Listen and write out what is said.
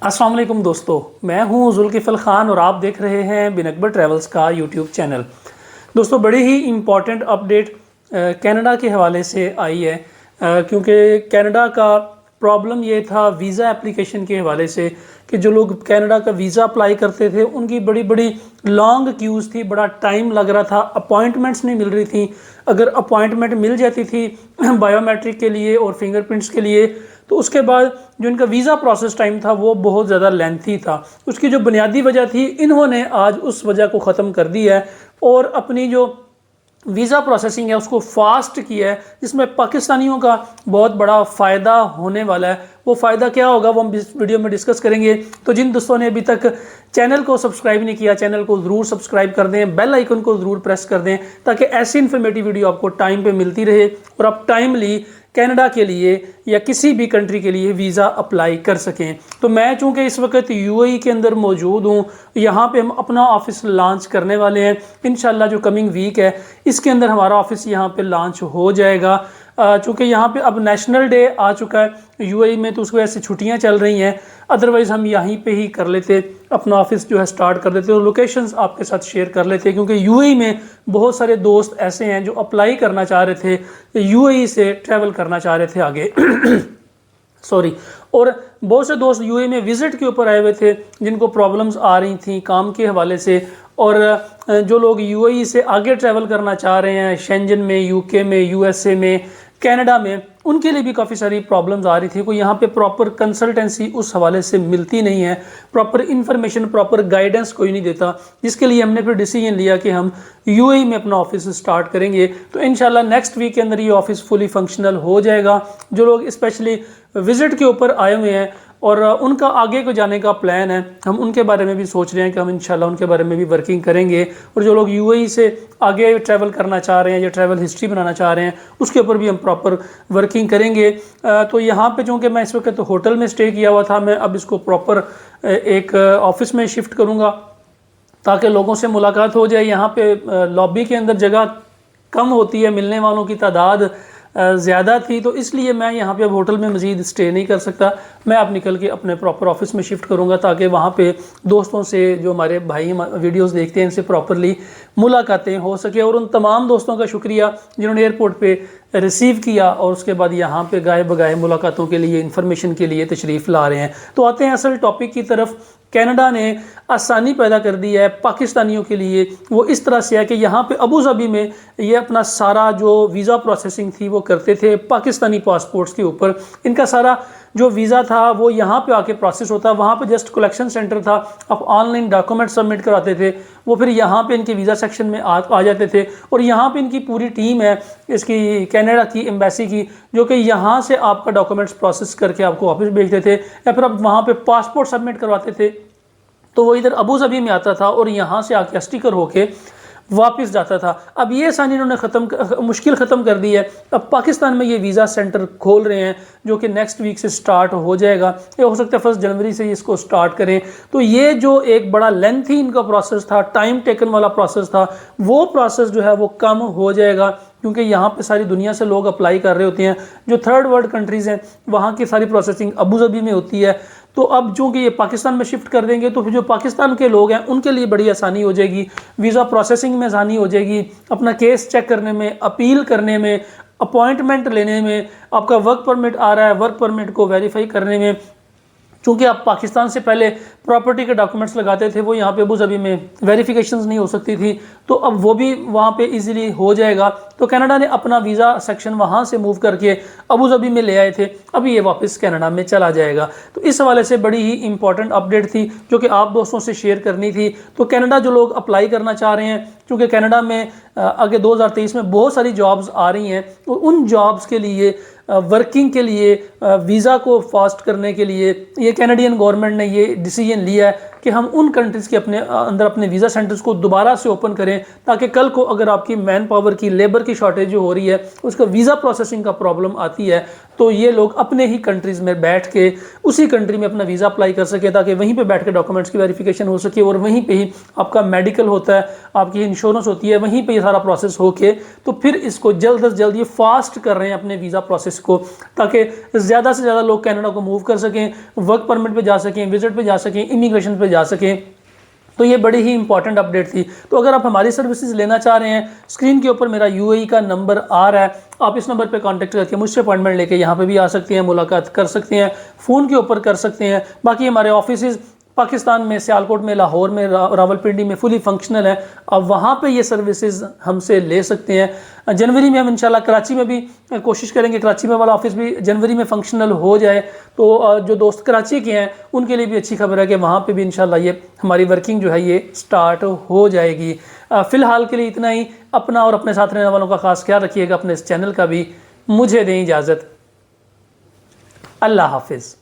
अस्सलाम वालेकुम दोस्तों, मैं हूं जुल्किफ़ल ख़ान और आप देख रहे हैं बिन अकबर ट्रैवल्स का यूट्यूब चैनल। दोस्तों, बड़ी ही इम्पॉर्टेंट अपडेट कनाडा के हवाले से आई है, क्योंकि कनाडा का प्रॉब्लम ये था वीज़ा एप्लीकेशन के हवाले से कि जो लोग कनाडा का वीज़ा अप्लाई करते थे उनकी बड़ी बड़ी लॉन्ग क्यूज़ थी, बड़ा टाइम लग रहा था, अपॉइंटमेंट्स नहीं मिल रही थी। अगर अपॉइंटमेंट मिल जाती थी बायोमेट्रिक के लिए और फिंगरप्रिंट्स के लिए, तो उसके बाद जो इनका वीज़ा प्रोसेस टाइम था वो बहुत ज़्यादा लेंथी था। उसकी जो बुनियादी वजह थी, इन्होंने आज उस वजह को ख़त्म कर दिया है और अपनी जो वीज़ा प्रोसेसिंग है उसको फास्ट किया है, जिसमें पाकिस्तानियों का बहुत बड़ा फ़ायदा होने वाला है। वो फ़ायदा क्या होगा वो हम इस वीडियो में डिस्कस करेंगे। तो जिन दोस्तों ने अभी तक चैनल को सब्सक्राइब नहीं किया, चैनल को ज़रूर सब्सक्राइब कर दें, बेल आइकन को ज़रूर प्रेस कर दें, ताकि ऐसी इन्फॉर्मेटिव वीडियो आपको टाइम पे मिलती रहे और आप टाइमली कनाडा के लिए या किसी भी कंट्री के लिए वीज़ा अप्लाई कर सकें। तो मैं चूँकि इस वक्त यूएई के अंदर मौजूद हूँ, यहाँ पे हम अपना ऑफिस लॉन्च करने वाले हैं इंशाल्लाह। जो कमिंग वीक है इसके अंदर हमारा ऑफिस यहाँ पे लॉन्च हो जाएगा। चूँकि यहाँ पे अब नेशनल डे आ चुका है यूएई में, तो उसकी वजह से छुट्टियाँ चल रही हैं। अदरवाइज़ हम यहीं पे ही कर लेते, अपना ऑफिस जो है स्टार्ट कर देते और लोकेशंस आपके साथ शेयर कर लेते, क्योंकि यूएई में बहुत सारे दोस्त ऐसे हैं जो अप्लाई करना चाह रहे थे, यूएई से ट्रैवल करना चाह रहे थे आगे सॉरी। और बहुत से दोस्त यूएई में विज़िट के ऊपर आए हुए थे जिनको प्रॉब्लम्स आ रही थी काम के हवाले से, और जो लोग यूएई से आगे ट्रैवल करना चाह रहे हैं शेंजन में, यूके में, यूएसए में, कनाडा में, उनके लिए भी काफ़ी सारी प्रॉब्लम्स आ रही थी। कोई यहाँ पे प्रॉपर कंसल्टेंसी उस हवाले से मिलती नहीं है, प्रॉपर इन्फॉर्मेशन, प्रॉपर गाइडेंस कोई नहीं देता, जिसके लिए हमने फिर डिसीजन लिया कि हम यूएई में अपना ऑफिस स्टार्ट करेंगे। तो इंशाल्लाह नेक्स्ट वीक के अंदर ये ऑफिस फुली फंक्शनल हो जाएगा। जो लोग स्पेशली विजिट के ऊपर आए हुए हैं और उनका आगे को जाने का प्लान है, हम उनके बारे में भी सोच रहे हैं कि हम इंशाल्लाह उनके बारे में भी वर्किंग करेंगे। और जो लोग यूएई से आगे ट्रैवल करना चाह रहे हैं या ट्रैवल हिस्ट्री बनाना चाह रहे हैं, उसके ऊपर भी हम प्रॉपर वर्किंग करेंगे। तो यहाँ पे चूँकि मैं इस वक्त तो होटल में स्टे किया हुआ था, मैं अब इसको प्रॉपर एक ऑफिस में शिफ्ट करूँगा ताकि लोगों से मुलाकात हो जाए। यहाँ पे लॉबी के अंदर जगह कम होती है, मिलने वालों की तादाद ज़्यादा थी, तो इसलिए मैं यहाँ पे अब होटल में मज़ीद स्टे नहीं कर सकता। मैं अब निकल के अपने प्रॉपर ऑफिस में शिफ्ट करूँगा ताकि वहाँ पे दोस्तों से, जो हमारे भाई वीडियोस देखते हैं, इनसे प्रॉपरली मुलाकातें हो सके। और उन तमाम दोस्तों का शुक्रिया जिन्होंने एयरपोर्ट पे रिसीव किया और उसके बाद यहाँ पे गाए बगाए मुलाकातों के लिए, इन्फॉर्मेशन के लिए तशरीफ़ ला रहे हैं। तो आते हैं असल टॉपिक की तरफ। कनाडा ने आसानी पैदा कर दी है पाकिस्तानियों के लिए। वो इस तरह से है कि यहाँ पे अबू धाबी में ये अपना सारा जो वीज़ा प्रोसेसिंग थी वो करते थे पाकिस्तानी पासपोर्ट्स के ऊपर। इनका सारा जो वीज़ा था वो यहाँ पे आके प्रोसेस होता, वहाँ पे जस्ट कलेक्शन सेंटर था, आप ऑनलाइन डॉक्यूमेंट सबमिट कराते थे, वो फिर यहाँ पे इनके वीज़ा सेक्शन में आ जाते थे। और यहाँ पे इनकी पूरी टीम है इसकी कनाडा की एम्बेसी की, जो कि यहाँ से आपका डॉक्यूमेंट्स प्रोसेस करके आपको वापस भेजते थे, या फिर आप वहाँ पे पासपोर्ट सबमिट करवाते थे तो वो इधर अबू धाबी में आता था और यहाँ से आके स्टिकर होके वापस जाता था। अब ये आसानी इन्होंने मुश्किल ख़त्म कर दी है। अब पाकिस्तान में ये वीज़ा सेंटर खोल रहे हैं जो कि नेक्स्ट वीक से स्टार्ट हो जाएगा, ये हो सकता है 1 जनवरी से इसको स्टार्ट करें। तो ये जो एक बड़ा लेंथी इनका प्रोसेस था, टाइम टेकन वाला प्रोसेस था, वो प्रोसेस जो है वो कम हो जाएगा, क्योंकि यहाँ पे सारी दुनिया से लोग अप्लाई कर रहे होते हैं। जो थर्ड वर्ल्ड कंट्रीज़ हैं वहाँ की सारी प्रोसेसिंग अबू धाबी में होती है। तो अब चूँकि ये पाकिस्तान में शिफ्ट कर देंगे तो फिर जो पाकिस्तान के लोग हैं उनके लिए बड़ी आसानी हो जाएगी, वीज़ा प्रोसेसिंग में आसानी हो जाएगी, अपना केस चेक करने में, अपील करने में, अपॉइंटमेंट लेने में, आपका वर्क परमिट आ रहा है वर्क परमिट को वेरीफाई करने में। चूँकि आप पाकिस्तान से पहले प्रॉपर्टी के डॉक्यूमेंट्स लगाते थे, वो यहाँ पे अबू धाबी में वेरिफिकेशंस नहीं हो सकती थी, तो अब वो भी वहाँ पे इजीली हो जाएगा। तो कनाडा ने अपना वीज़ा सेक्शन वहाँ से मूव करके अबू धाबी में ले आए थे, अभी ये वापस कनाडा में चला जाएगा। तो इस हवाले से बड़ी ही इंपॉर्टेंट अपडेट थी जो कि आप दोस्तों से शेयर करनी थी। तो कनाडा जो लोग अप्लाई करना चाह रहे हैं, क्योंकि कनाडा में आगे 2023 में बहुत सारी जॉब्स आ रही हैं, और उन जॉब्स के लिए वर्किंग के लिए वीज़ा को फास्ट करने के लिए ये कैनेडियन गवर्नमेंट ने ये डिसीजन लिया है कि हम उन कंट्रीज़ के अपने अंदर अपने वीज़ा सेंटर्स को दोबारा से ओपन करें, ताकि कल को अगर आपकी मैन पावर की, लेबर की शॉर्टेज जो हो रही है, उसका वीज़ा प्रोसेसिंग का प्रॉब्लम आती है, तो ये लोग अपने ही कंट्रीज़ में बैठ के उसी कंट्री में अपना वीज़ा अप्लाई कर सके, ताकि वहीं पे बैठ के डॉक्यूमेंट्स की वेरिफिकेशन हो सके और वहीं पे ही आपका मेडिकल होता है, आपकी इंश्योरेंस होती है, वहीं पे ये सारा प्रोसेस होके तो फिर इसको जल्द से जल्द ये फास्ट कर रहे हैं अपने वीज़ा प्रोसेस को, ताकि ज़्यादा से ज़्यादा लोग कनाडा को मूव कर सकें, वर्क परमिट पे जा सकें, विजिट पे जा सकें, इमिग्रेशन पे जा सकें। तो ये बड़ी ही इंपॉर्टेंट अपडेट थी। तो अगर आप हमारी सर्विसेज लेना चाह रहे हैं, स्क्रीन के ऊपर मेरा यूएई का नंबर आ रहा है, आप इस नंबर पे कांटेक्ट करके मुझसे अपॉइंटमेंट लेके यहाँ पे भी आ सकते हैं, मुलाकात कर सकते हैं, फ़ोन के ऊपर कर सकते हैं। बाकी हमारे ऑफिस पाकिस्तान में सियालकोट में, लाहौर में, रावलपिंडी में फुली फंक्शनल है। आप वहाँ पे ये सर्विसेज हमसे ले सकते हैं। जनवरी में हम इंशाल्लाह कराची में भी कोशिश करेंगे, कराची में वाला ऑफिस भी जनवरी में फंक्शनल हो जाए। तो जो दोस्त कराची के हैं उनके लिए भी अच्छी खबर है कि वहाँ पे भी इंशाल्लाह ये हमारी वर्किंग जो है ये स्टार्ट हो जाएगी। फ़िलहाल के लिए इतना ही। अपना और अपने साथ रहने वालों का खास ख्याल रखिएगा, अपने इस चैनल का भी। मुझे दें इजाज़त। अल्लाह हाफिज़।